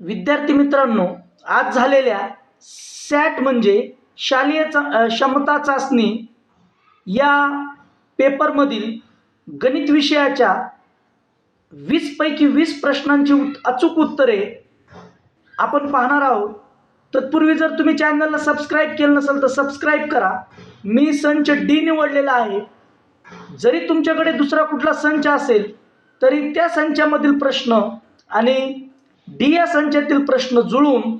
विद्यार्थी मित्रांनो, आज झालेल्या सॅट म्हणजे शालेय क्षमता चाचणी या पेपरमधील गणित विषयाच्या 20 पैकी 20 प्रश्नांची अचूक उत्तरे आपण पाहणार आहोत. तत्पूर्वी जर तुम्ही चॅनलला सबस्क्राईब केलं नसेल तर सबस्क्राईब करा. मी संच डी निवडलेला आहे. जरी तुमच्याकडे दुसरा कुठला संच असेल तरी त्या संचामधील प्रश्न आणि डी या संचातील प्रश्न जुळवून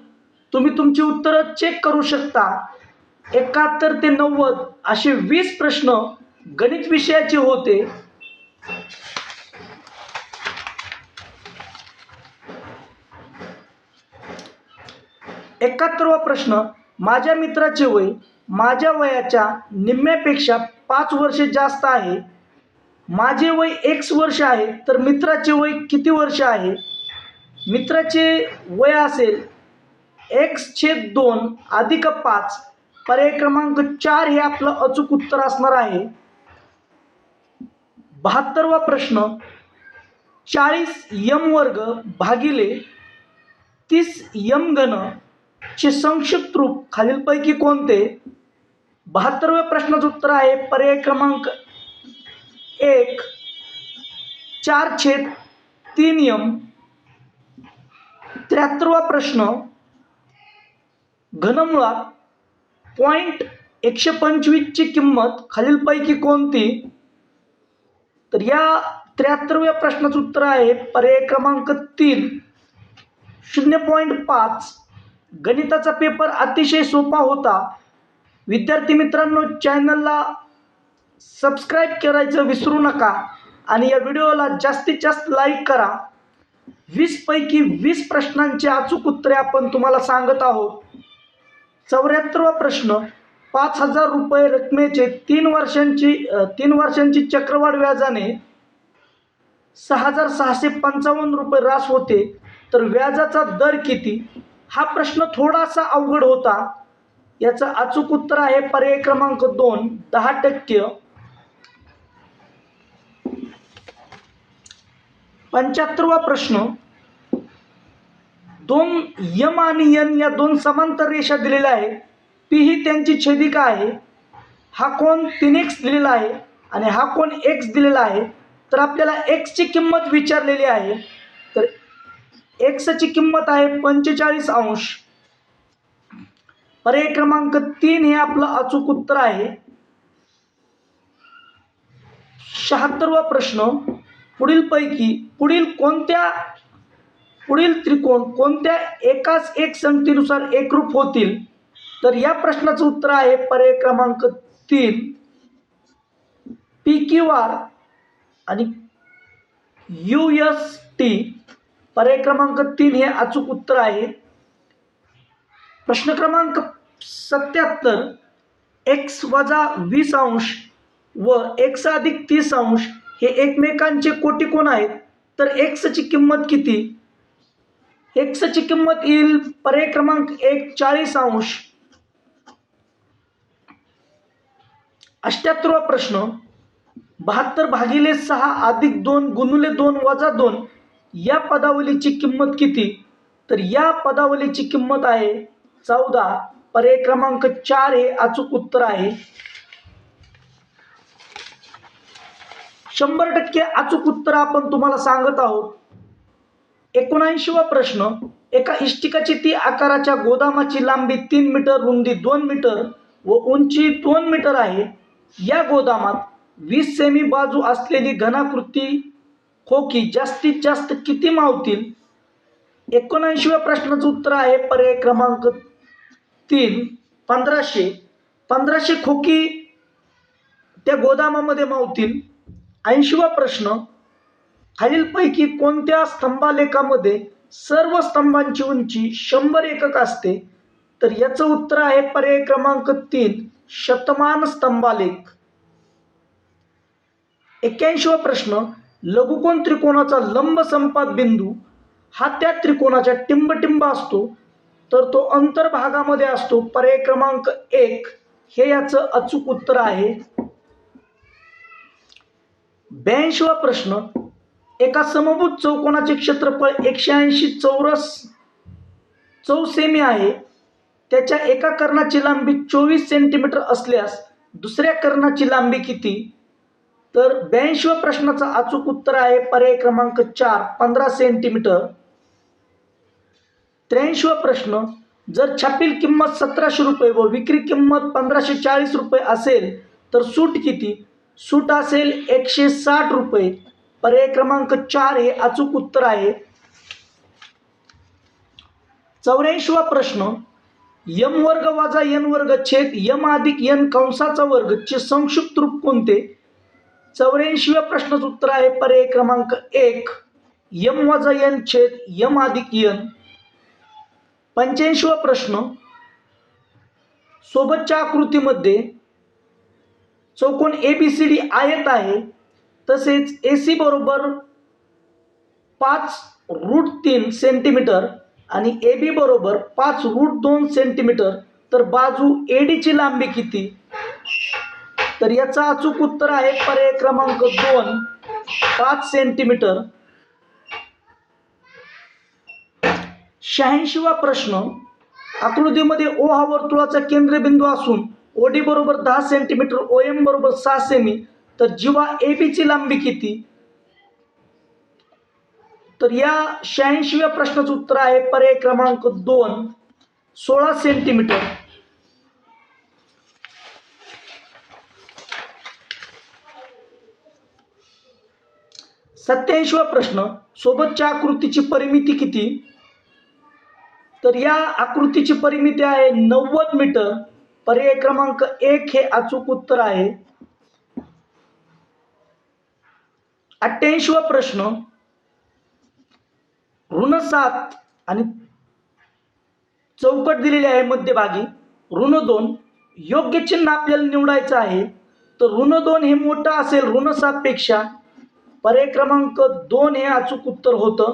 तुम्ही तुमची उत्तरं चेक करू शकता. 71 ते 90 असे 20 प्रश्न गणित विषयाचे होते. एकाहत्तरवा प्रश्न, माझ्या मित्राचे वय माझ्या वयाच्या निम्म्यापेक्षा 5 वर्षे जास्त आहे. माझे वय x वर्ष आहे तर मित्राचे वय किती वर्ष आहे? मित्राचे वय असेल x/2 अधिक 5. पर्याय क्रमांक 4 हे आपलं अचूक उत्तर असणार आहे. 72वा प्रश्न, 40m वर्ग भागिले 30m घन चे संक्षिप्त रूप खालीलपैकी कोणते? 72व्या प्रश्नाचं उत्तर आहे पर्याय क्रमांक 1 4/3m. 73वा प्रश्न, घनमुळात 125 ची किंमत खालीलपैकी कोणती? तर या 73व्या प्रश्नाचं उत्तर आहे पर्याय क्रमांक 3 0.5. गणिताचा पेपर अतिशय सोपा होता. विद्यार्थी मित्रांनो, चॅनलला सबस्क्राईब करायचं विसरू नका आणि या व्हिडिओला जास्तीत जास्त लाईक करा. 20 पैकी 20 प्रश्नांची अचूक उत्तरे आपण तुम्हाला सांगत आहोत. 74वा प्रश्न, 5,000 रुपये रकमेचे 3 वर्षांची चक्रवाढ व्याजाने 6,655 रुपये रास होते तर व्याजाचा दर किती? हा प्रश्न थोडासा अवघड होता. याचं अचूक उत्तर आहे पर्याय क्रमांक 2 10%. 75वा प्रश्न, 2 m आणि n या दोन समांतर रेषा दिलेल्या आहेत. P ही त्यांची छेदिका आहे. हा कोन 3x दिलेला आहे आणि हा कोन x दिलेला आहे. तर आपल्याला x ची किंमत विचारलेली आहे. तर x ची किंमत आहे 45 अंश. पर्याय क्रमांक 3 हे आपलं अचूक उत्तर आहे. 76वा प्रश्न, पुढील त्रिकोण कोणत्या एकाच एक संगतीनुसार एकरूप होतील? तर या प्रश्नाचं उत्तर आहे पर्याय क्रमांक 3 PQR आणि UST. पर्याय क्रमांक 3 हे अचूक उत्तर आहे. प्रश्न क्रमांक 77, x - 20 अंश व x + 30 अंश हे एकमेकांचे कोटिकोण आहेत. तर x ची किंमत किती? x ची किंमत येईल पर्याय क्रमांक 1 40 अंश. 78वा प्रश्न, 72/6 अधिक 2 गुणिले 2 वजा 2 या पदावलीची किंमत किती? तर या पदावलीची किंमत आहे 14. पर्याय क्रमांक 4 हे अचूक उत्तर आहे. 100% अचूक उत्तर आपण तुम्हाला सांगत आहोत. 79वा प्रश्न, एका इष्टिकाची ती आकाराच्या गोदामाची लांबी 3 मीटर, रुंदी 2 मीटर व उंची 2 मीटर आहे. या गोदामात 20 सेमी बाजू असलेली घनाकृती खोकी जास्तीत जास्त किती मावतील? 79व्या प्रश्नाचं उत्तर आहे पर्याय क्रमांक 3 1500. 1500 खोकी त्या गोदामामध्ये मावतील. 80वा प्रश्न, खालीलपैकी कोणत्या स्तंभालेखामध्ये सर्व स्तंभांची उंची 100 एकक असते? तर याचं उत्तर आहे पर्याय क्रमांक 3 शतमान स्तंभालेख. 81वा प्रश्न, लघुकोन त्रिकोणाचा लंब संपात बिंदू हा त्या त्रिकोणाच्या टिंबटिंब असतो तर तो अंतर्भागामध्ये असतो. पर्याय क्रमांक 1 हे याचं अचूक उत्तर आहे. 82वा प्रश्न, एका समभुज चौकोनाचे क्षेत्रफळ 180 चौरस चौसेमी आहे, त्याच्या एका कर्णाची लांबी 24 सेंटीमीटर असल्यास दुसऱ्या कर्णाची लांबी किती? तर 82व्या प्रश्नाचं अचूक उत्तर आहे पर्याय क्रमांक 4, 15 सेंटीमीटर. 83वा प्रश्न, जर छापील किंमत 1700 रुपये व विक्री किंमत 1540 रुपये असेल तर सूट किती? सूट असेल 160 रुपये. पर्याय क्रमांक 4 हे अचूक उत्तर आहे. 84वा प्रश्न, यम वर्ग वजा एन वर्ग छेद यम अधिक एन कंसाचा वर्ग चे संक्षिप्त रूप कोणते? 84व्या प्रश्नाचं उत्तर आहे पर्याय क्रमांक 1, यम वजा एन छेद यम अधिक एन. 85वा प्रश्न, सोबतच्या आकृतीमध्ये चौकोन ABCD आयत आहे, तसेच AC बरोबर 5√3 सेंटीमीटर आणि AB बरोबर 5√2 सेंटीमीटर, तर बाजू AD ची लांबी किती? तर याचा अचूक उत्तर आहे पर्याय क्रमांक 2, 5 सेंटीमीटर. 86वा प्रश्न, आकृतीमध्ये O हा वर्तुळाचा केंद्रबिंदू असून OD बरोबर 10 सेंटीमीटर, OM बरोबर 6 सेमी, तर जीवा AB ची लांबी किती? तर या 86व्या प्रश्नाचं उत्तर आहे पर्याय क्रमांक 2, 16 सेंटीमीटर. 87वा प्रश्न, सोबतच्या आकृतीची परिमिती किती? तर या आकृतीची परिमिती आहे 90 मीटर. पर्याय क्रमांक 1 हे अचूक उत्तर आहे. 88वा प्रश्न, ऋण 7 आणि चौकट दिलेली आहे मध्यभागी, ऋण 2. योग्य चिन्ह आपल्याला निवडायचं आहे. तर ऋण 2 हे मोठं असेल ऋण 7 पेक्षा. पर्याय क्रमांक 2 हे अचूक उत्तर होतं.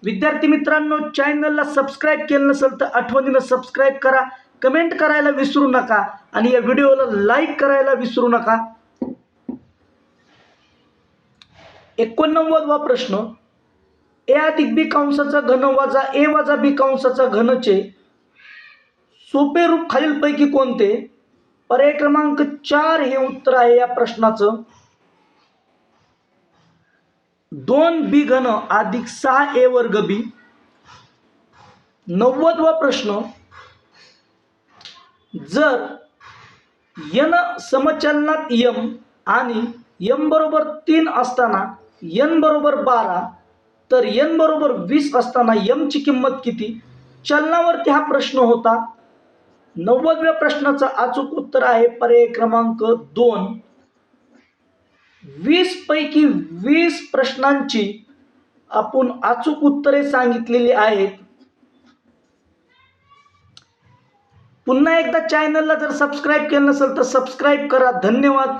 विद्यार्थी मित्रांनो, चॅनलला सबस्क्राईब केलं नसेल तर आठवणीनं सबस्क्राईब करा, कमेंट करायला विसरू नका आणि या व्हिडिओला लाईक करायला विसरू नका. 89वा प्रश्न, ए अधिक बी कंसाचा घन वजा ए वजा बी कंसाचा घनचे सोपे रूप खालीलपैकी कोणते? पर्याय क्रमांक 4 हे उत्तर आहे या प्रश्नाचं. 2b घन अधिक 6a वर्ग बी. 90वा प्रश्न, जर n समचलनात m आणि m बरोबर 3 असताना n बरोबर 12 तर n बरोबर 20 असताना m ची किंमत किती? चलनावरती हा प्रश्न होता. 90व्या प्रश्नाचं अचूक उत्तर आहे पर्याय क्रमांक 2. 20 पैकी 20 प्रश्नांची आपण अचूक उत्तरे सांगितलेली आहेत. पुन्हा एकदा चॅनलला जर सबस्क्राईब केलं नसेल तर सबस्क्राईब करा. धन्यवाद.